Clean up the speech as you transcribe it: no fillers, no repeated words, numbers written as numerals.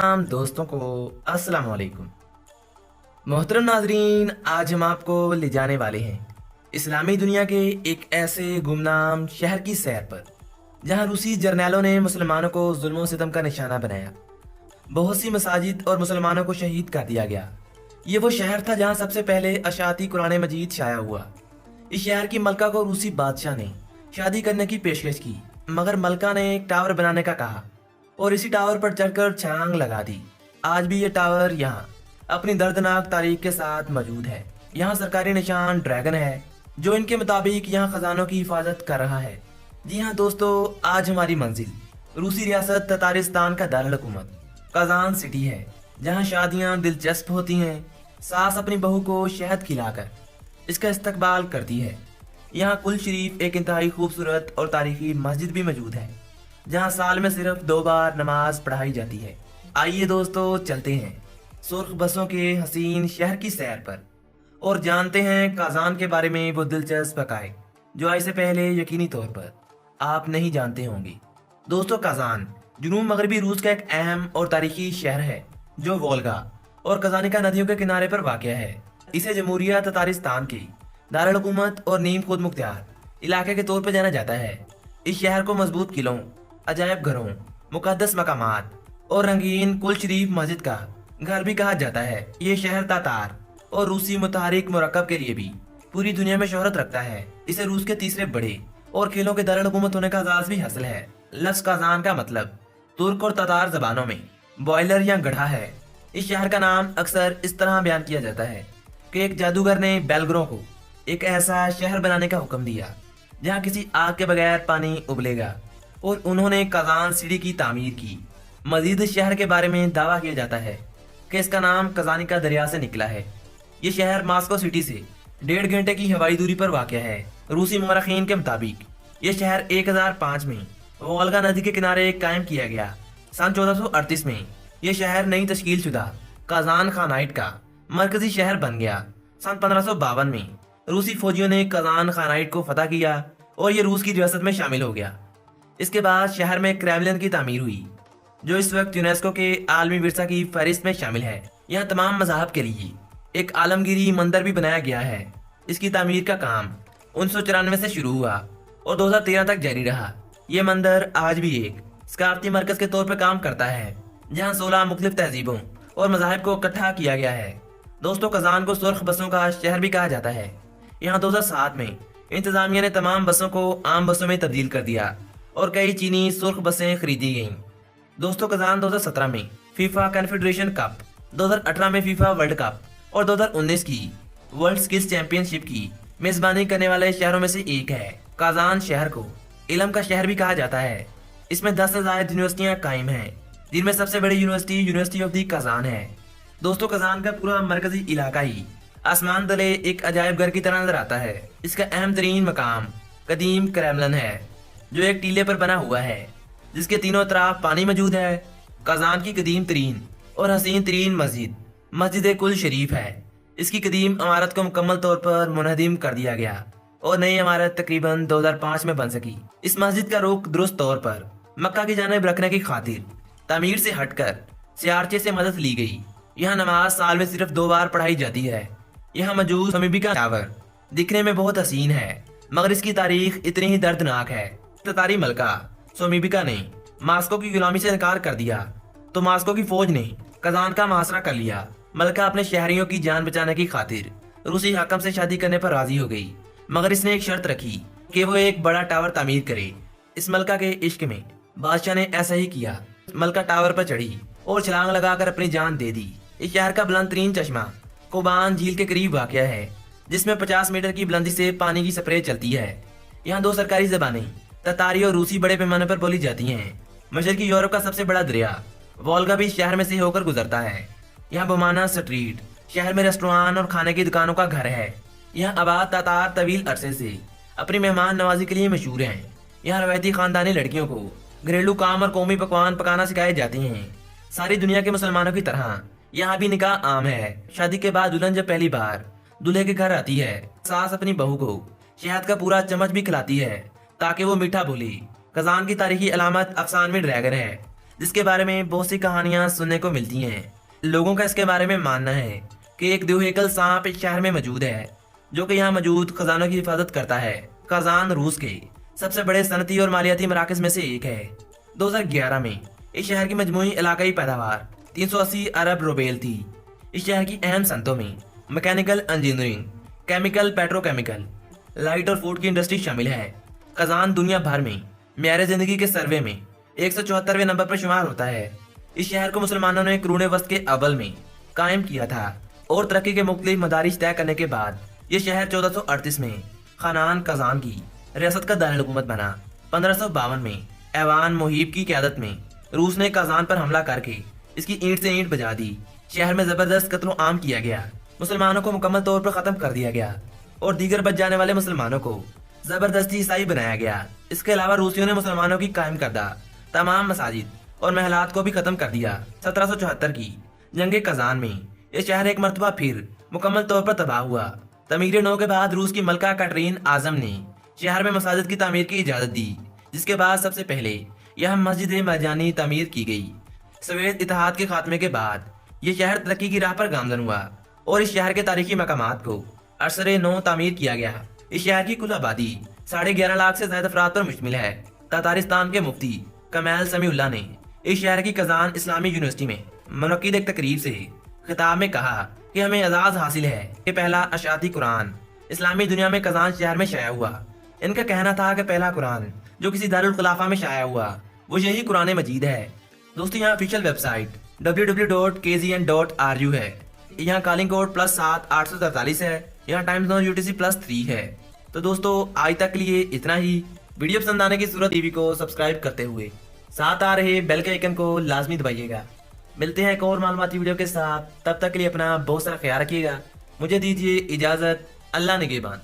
तमाम दोस्तों को अस्सलाम वालेकुम। मोहतरम नाजरीन, आज हम आपको ले जाने वाले हैं इस्लामी दुनिया के एक ऐसे गुमनाम शहर की सैर पर जहां रूसी जर्नैलों ने मुसलमानों को जुल्म सितम का निशाना बनाया। बहुत सी मसाजिद और मुसलमानों को शहीद कर दिया गया। ये वो शहर था जहां सबसे पहले अशाती कुरान मजीद शाया हुआ। इस शहर की मलका को रूसी बादशाह ने शादी करने की पेशकश की, मगर मलका ने एक टावर बनाने का कहा और इसी टावर पर चढ़कर छलांग लगा दी। आज भी ये टावर यहाँ अपनी दर्दनाक तारीख के साथ मौजूद है। यहाँ सरकारी निशान ड्रैगन है जो इनके मुताबिक यहाँ खजानों की हिफाजत कर रहा है। जी हाँ दोस्तों, आज हमारी मंजिल रूसी रियासत ततारिस्तान का दारुल हुकूमत कजान सिटी है, जहाँ शादियाँ दिलचस्प होती हैं। सास अपनी बहू को शहद खिलाकर इसका इस्तकबाल करती है। यहाँ कुल शरीफ एक इंतहाई खूबसूरत और तारीखी मस्जिद भी मौजूद है, जहाँ साल में सिर्फ 2 बार नमाज पढ़ाई जाती है। आइए दोस्तों, चलते हैं सुर्ख बसों के हसीन शहर की सैर पर और जानते हैं काजान के बारे में वो दिलचस्प हक़ाइक़ जो आज से पहले यकीनी तौर पर आप नहीं जानते होंगे। दोस्तों, काजान जुनूब मगरबी रूस का एक अहम और तारीखी शहर है जो वोल्गा और कजानिका नदियों के किनारे पर वाक़या है। इसे जमहूरिया ततारिस्तान की दारुल हुकूमत और नीम खुद मुख्तियार इलाके के तौर पर जाना जाता है। इस शहर को मजबूत किलों, अजायब घरों, मुकद्दस मकामात और रंगीन कुल शरीफ मस्जिद का घर भी कहा जाता है। ये शहर तातार और रूसी मुतहरिक मुरक्कब के लिए भी पूरी दुनिया में शोहरत रखता है। इसे रूस के तीसरे बड़े और खेलों के दारुल हुकूमत होने का एजाज़ भी हासिल है। लफ्ज़ काजान का मतलब तुर्क और तातार जबानों में बॉयलर या गड्ढा है। इस शहर का नाम अक्सर इस तरह बयान किया जाता है कि एक जादूगर ने बेलगरों को एक ऐसा शहर बनाने का हुक्म दिया जहाँ किसी आग के बगैर पानी उबलेगा, और उन्होंने कजान सिटी की तामीर की। मजीद शहर के बारे में दावा किया जाता है कि इसका नाम कजानिका दरिया से निकला है। ये शहर मास्को सिटी से 1.5 घंटे की हवाई दूरी पर वाक़ है। रूसी मौरखीन के मुताबिक ये शहर 1005 में वोल्गा नदी के किनारे कायम किया गया। सन 1438 में यह शहर नई तश्कील शुदा कजान खानाइट का मरकजी शहर बन गया। सन 1552 में रूसी फौजियों ने कजान खानाइट को फतह किया और ये रूस की रियासत में शामिल हो गया। इसके बाद शहर में क्रेमलिन की तामीर हुई, जो इस वक्त यूनेस्को के आलमी विरसा की फहरिस्त में शामिल है। यहाँ तमाम मज़ाहब के लिए एक आलमगीरी मंदिर भी बनाया गया है। इसकी तामीर का काम 1994 से शुरू हुआ और 2013 तक जारी रहा। ये मंदिर आज भी एक सकाफती मरकज के तौर पर काम करता है, जहाँ 16 मुख्तलिफ तहजीबों और मज़ाहब को इकट्ठा किया गया है। दोस्तों, कजान को सुर्ख बसों का शहर भी कहा जाता है। यहाँ 2007 में इंतजामिया ने तमाम बसों को आम बसों में तब्दील कर दिया और कई चीनी सुर्ख बसें खरीदी गईं। दोस्तों, कजान 2017 में फीफा कॉन्फेडरेशन कप, 2018 में फीफा वर्ल्ड कप और 2019 की वर्ल्ड स्किल्स चैंपियनशिप की मेजबानी करने वाले शहरों में से एक है। काजान शहर को इल्म का शहर भी कहा जाता है। इसमें 10 से ज़ायद यूनिवर्सिटियाँ कायम हैं, जिनमें सबसे बड़ी यूनिवर्सिटी ऑफ दी काजान है। दोस्तों, काजान का पूरा मरकजी इलाका ही आसमान तले एक अजायब घर की तरह नजर आता है। इसका अहम तरीन मकाम कदीम क्रेमलिन है, जो एक टीले पर बना हुआ है, जिसके तीनों तरफ पानी मौजूद है। काजान की कदीम तरीन और हसीन तरीन मस्जिद कुल शरीफ है। इसकी कदीम इमारत को मुकम्मल तौर पर मुनहदिम कर दिया गया और नई इमारत तकरीबन 2005 में बन सकी। इस मस्जिद का रुख दुरुस्त तौर पर मक्का की जानिब रखने की खातिर तामीर से हटकर सियारचे से मदद ली गई। यहाँ नमाज साल में सिर्फ 2 बार पढ़ाई जाती है। यहाँ मौजूद समीबिका टावर दिखने में बहुत हसीन है, मगर इसकी तारीख इतनी ही दर्दनाक है। ततारी मलका सोमीबिका ने मास्को की गुलामी से इनकार कर दिया, तो मास्को की फौज ने कजान का मुहासरा कर लिया। मलका अपने शहरियों की जान बचाने की खातिर रूसी हाकम से शादी करने पर राजी हो गई, मगर इसने एक शर्त रखी कि वो एक बड़ा टावर तामीर करे। इस मलका के इश्क में बादशाह ने ऐसा ही किया। मलका टावर पर चढ़ी और छलांग लगाकर अपनी जान दे दी। इस शहर का बुलंद तरीन चश्मा कोबान झील के करीब वाक़या है, जिसमें 50 मीटर की बुलंदी से पानी की स्प्रे चलती है। यहाँ 2 सरकारी ज़बानें ततारी और रूसी बड़े पैमाने पर बोली जाती हैं। मशरकी यूरोप का सबसे बड़ा दरिया वोल्गा भी शहर में से होकर गुजरता है। यहाँ बुमाना स्ट्रीट शहर में रेस्टोरेंट और खाने की दुकानों का घर है। यहाँ आबाद तातार तवील अरसे से अपनी मेहमान नवाजी के लिए मशहूर हैं। यहाँ रवायती खानदानी लड़कियों को घरेलू काम और कौमी पकवान पकाना सिखाए जाते हैं। सारी दुनिया के मुसलमानों की तरह यहाँ भी निकाह आम है। शादी के बाद दुल्हन जब पहली बार दूल्हे के घर आती है, सास अपनी बहू को शहद का पूरा चम्मच भी खिलाती है ताकि वो मीठा बोले। कजान की तारीखी अलामत अफसान में ड्रैगन है, جس کے بارے میں بہت سی کہانیاں سننے کو ملتی ہیں۔ لوگوں کا اس کے بارے میں ماننا ہے کہ ایک دوہیکل سانپ اس شہر میں موجود ہے جو کہ یہاں موجود خزانوں کی حفاظت کرتا ہے۔ کازان روس کے سب سے بڑے صنعتی اور مالیاتی مراکز میں سے ایک ہے۔ 2011 میں اس شہر کی مجموعی علاقائی پیداوار 380 ارب روبیل تھی۔ اس شہر کی اہم صنعتوں میں mechanical engineering, chemical, petrochemical, light اور فوڈ کی انڈسٹری شامل ہے۔ کازان دنیا بھر میں معیار زندگی کے سروے میں 174ویں نمبر پر شمار ہوتا ہے۔ اس شہر کو مسلمانوں نے قرون وسط کے اول میں قائم کیا تھا اور ترقی کے مختلف مدارج طے کرنے کے بعد یہ شہر 1438 میں خانان کازان کی ریاست کا دارالحکومت بنا۔ 1552 میں ایوان محیب کی قیادت میں روس نے کازان پر حملہ کر کے اس کی اینٹ سے اینٹ بجا دی۔ شہر میں زبردست قتل و عام کیا گیا، مسلمانوں کو مکمل طور پر ختم کر دیا گیا اور دیگر بچ جانے والے مسلمانوں کو زبردستی عیسائی بنایا گیا۔ اس کے علاوہ روسیوں نے مسلمانوں کی قائم کردہ تمام مساجد اور محلات کو بھی ختم کر دیا۔ 1774 کی جنگ کازان میں یہ شہر ایک مرتبہ پھر مکمل طور پر تباہ ہوا۔ تعمیر نو کے بعد روس کی ملکہ کیٹرین اعظم نے شہر میں مساجد کی تعمیر کی اجازت دی، جس کے بعد سب سے پہلے یہاں مسجد مرجانی تعمیر کی گئی۔ سوویت اتحاد کے خاتمے کے بعد یہ شہر ترقی کی راہ پر گامزن ہوا اور اس شہر کے تاریخی مقامات کو عصر نو تعمیر کیا گیا۔ اس شہر کی کل آبادی 11.5 لاکھ سے زائد افراد پر مشتمل ہے۔ تاتارستان کے مفتی کمیل سمیع اللہ نے اس شہر کی کازان اسلامی یونیورسٹی میں منعقد ایک تقریب سے خطاب میں کہا کہ ہمیں اعزاز حاصل ہے کہ پہلا اشاعتی قرآن اسلامی دنیا میں کازان شہر میں شائع ہوا۔ ان کا کہنا تھا کہ پہلا قرآن جو کسی دارالخلافہ میں شائع ہوا وہ یہی قرآن مجید ہے۔ دوستو یہاں آفیشیل ویب سائٹ www.kzn.ru ہے۔ یہاں کالنگ کوڈ +7 843 ہے۔ یہاں ٹائم زون UTC +3 ہے۔ تو دوستو آج تک کے لیے اتنا ہی۔ ویڈیو پسند آنے کی صورت ٹی وی کو سبسکرائب کرتے ہوئے ساتھ آ رہے بیل کے آئیکن کو لازمی دبائیے گا۔ ملتے ہیں ایک اور معلوماتی ویڈیو کے ساتھ، تب تک کے لیے اپنا بہت سارا خیال رکھیے گا۔ مجھے دیجیے اجازت، اللہ نگہبان۔